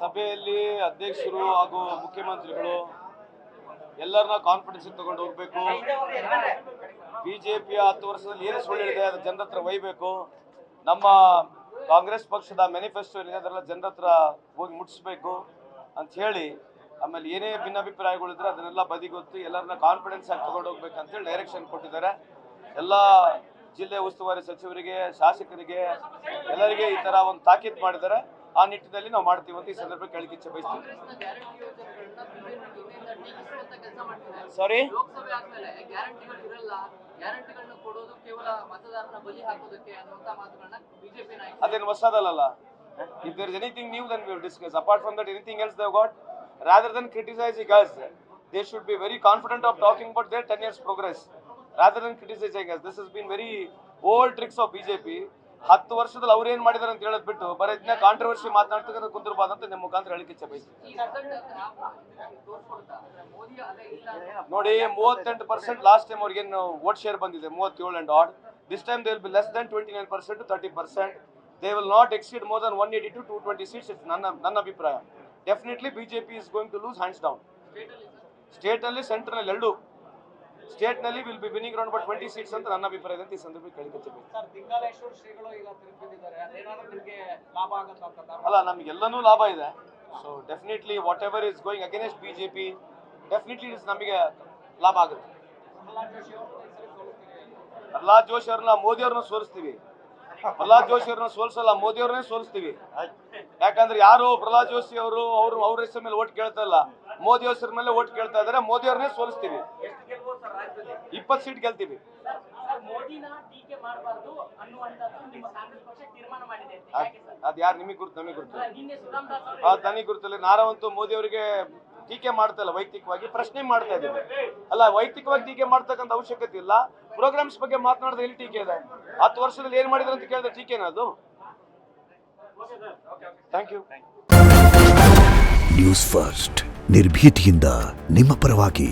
ಸಭೆಯಲ್ಲಿ ಅಧ್ಯಕ್ಷರು ಹಾಗೂ ಮುಖ್ಯಮಂತ್ರಿಗಳು ಎಲ್ಲರನ್ನ ಕಾನ್ಫಿಡೆನ್ಸ್ ತಗೊಂಡು ಹೋಗ್ಬೇಕು. ಬಿಜೆಪಿಯ 10 ವರ್ಷದಲ್ಲಿ ಏನು ಸುಳ್ಳಿದೆ ಅದು ಜನರ ಹತ್ರ ಒಯ್ಯಬೇಕು. ನಮ್ಮ ಕಾಂಗ್ರೆಸ್ ಪಕ್ಷದ ಮ್ಯಾನಿಫೆಸ್ಟೋ ಏನಿದೆ ಅದೆಲ್ಲ ಜನರ ಹತ್ರ ಹೋಗಿ ಮುಟ್ಟಿಸ್ಬೇಕು ಅಂತ ಹೇಳಿ, ಆಮೇಲೆ ಏನೇ ಭಿನ್ನಾಭಿಪ್ರಾಯಗಳಿದ್ರೆ ಅದನ್ನೆಲ್ಲ ಬದಿಗೊತ್ತು ಎಲ್ಲರನ್ನ ಕಾನ್ಫಿಡೆನ್ಸ್ ಆಗಿ ತಗೊಂಡು ಹೋಗ್ಬೇಕಂತ ಹೇಳಿ ಡೈರೆಕ್ಷನ್ ಕೊಟ್ಟಿದ್ದಾರೆ. ಎಲ್ಲ ಜಿಲ್ಲೆ ಉಸ್ತುವಾರಿ ಸಚಿವರಿಗೆ, ಶಾಸಕರಿಗೆ, ಎಲ್ಲರಿಗೆ ಈ ತರ ಒಂದು ತಾಕೀತು ಮಾಡಿದ್ದಾರೆ. ಆ ನಿಟ್ಟಿನಲ್ಲಿ ನಾವು ಮಾಡ್ತೀವಿ ಅಂತ ಈ ಸಂದರ್ಭಕ್ಕೆ ಹೇಳಿಕೆ ಇಚ್ಛೆ ಬಯಸ್ತೀವಿ. ಸಾರಿ, ಅದೇನು ಹೊಸದಲ್ಲ. If there is anything new, then we will discuss. Apart from that, anything else they have got, rather than criticizing us, they should be very confident of talking about their 10 years progress, rather than criticizing us. This has been very old tricks of BJP. 10 ವರ್ಷದಲ್ಲಿ ಅವ್ರು ಏನ್ ಮಾಡಿದಾರೆ ಅಂತ ಹೇಳೋದ್ ಬಿಟ್ಟು ಬರೀ ಇದನ್ನ controversy ಮಾತನಾಡ್ತಕ್ಕಂಥ ಕುಂದಿರಬಾರ್ದು ಅಂತ ನಿಮ್ಮ ಮುಖಾಂತರ ಹೇಳಿಕೆ ಇಚ್ಛೆ ಬಯಸ್ತೀವಿ. ನೋಡಿ, 38% ಲಾಸ್ಟ್ ಟೈಮ್ ಅವ್ರಿಗೇನು ವೋಟ್ ಶೇರ್ ಬಂದಿದೆ, 37 and odd. This time they will be less than 29% to 30%. They will not exceed more than 180 to 220 seats. It's ನನ್ನ ಅಭಿಪ್ರಾಯ. Definitely BJP is going to lose hands down. State ನಲ್ಲಿ, centre ನಲ್ಲಿ ಎರಡು. State ನಲ್ಲಿ will be winning around 20 seats ಅಂತ ನನ್ನ ಅಭಿಪ್ರಾಯ ಅಂತ ಈ ಸಂದರ್ಭಕ್ಕೆ ಹೇಳಿಕೆ. ಅಲ್ಲ, ನಮಗೆಲ್ಲನೂ ಲಾಭ ಇದೆ. So definitely what ever is going against BJP, definitely ನಮಗೆ ಲಾಭ ಆಗುತ್ತೆ. ಪ್ರಹ್ಲಾದ್ ಜೋಶಿ ಅವ್ರನ್ನ, ಮೋದಿ ಅವ್ರನ್ನ ಸೋಲಿಸ್ತೀವಿ. ಪ್ರಹ್ಲಾದ್ ಜೋಶಿ ಅವ್ರನ್ನ ಸೋಲಿಸಲ್ಲ, ಮೋದಿ ಅವ್ರನ್ನೇ ಸೋಲಿಸ್ತೀವಿ. ಯಾಕಂದ್ರೆ ಯಾರು ಪ್ರಹ್ಲಾದ್ ಜೋಶಿ ಅವರು ಅವ್ರ ಹೆಸರ ಮೇಲೆ ಓಟ್ ಕೇಳ್ತಾ ಇಲ್ಲ, ಮೋದಿ ಹೆಸರ ಮೇಲೆ ಓಟ್ ಕೇಳ್ತಾ ಇದಾರೆ. ಮೋದಿ ಅವ್ರನ್ನೇ ಸೋಲಿಸ್ತೀವಿ. 20 ಸೀಟ್ ಗೆಲ್ತೀವಿ. ಅದ್ ಯಾರು ನಿಮಗೆ ಗುರುತು? ನಮಗೆ ಗುರುತು, ನನಗೆ ಗುರುತಲ್ಲ. ನಾವಂತೂ ಮೋದಿ ಅವರಿಗೆ ಟೀಕೆ ಮಾಡ್ತಾ ಇಲ್ಲ, ವೈಯಕ್ತಿಕವಾಗಿ ಪ್ರಶ್ನೆ ಮಾಡ್ತಾ ಇದ್ದೀವಿ. ಅಲ್ಲ, ವೈಯಕ್ತಿಕವಾಗಿ ಟೀಕೆ ಮಾಡ್ತಕ್ಕಂಥ ಅವಶ್ಯಕತೆ ಇಲ್ಲ. ಪ್ರೋಗ್ರಾಮ್ಸ್ ಬಗ್ಗೆ ಮಾತನಾಡಿದ್ರೆ ಎಲ್ಲಿ ಟೀಕೆ ಇದೆ? 10 ವರ್ಷದಲ್ಲಿ ಏನ್ ಮಾಡಿದ್ರೆ ಅಂತ ಕೇಳಿದ್ರೆ ಟೀಕೆನಾ ಅದು? Thank you. ನ್ಯೂಸ್ ಫಸ್ಟ್, ನಿರ್ಭೀತಿಯಿಂದ ನಿಮ್ಮ ಪರವಾಗಿ.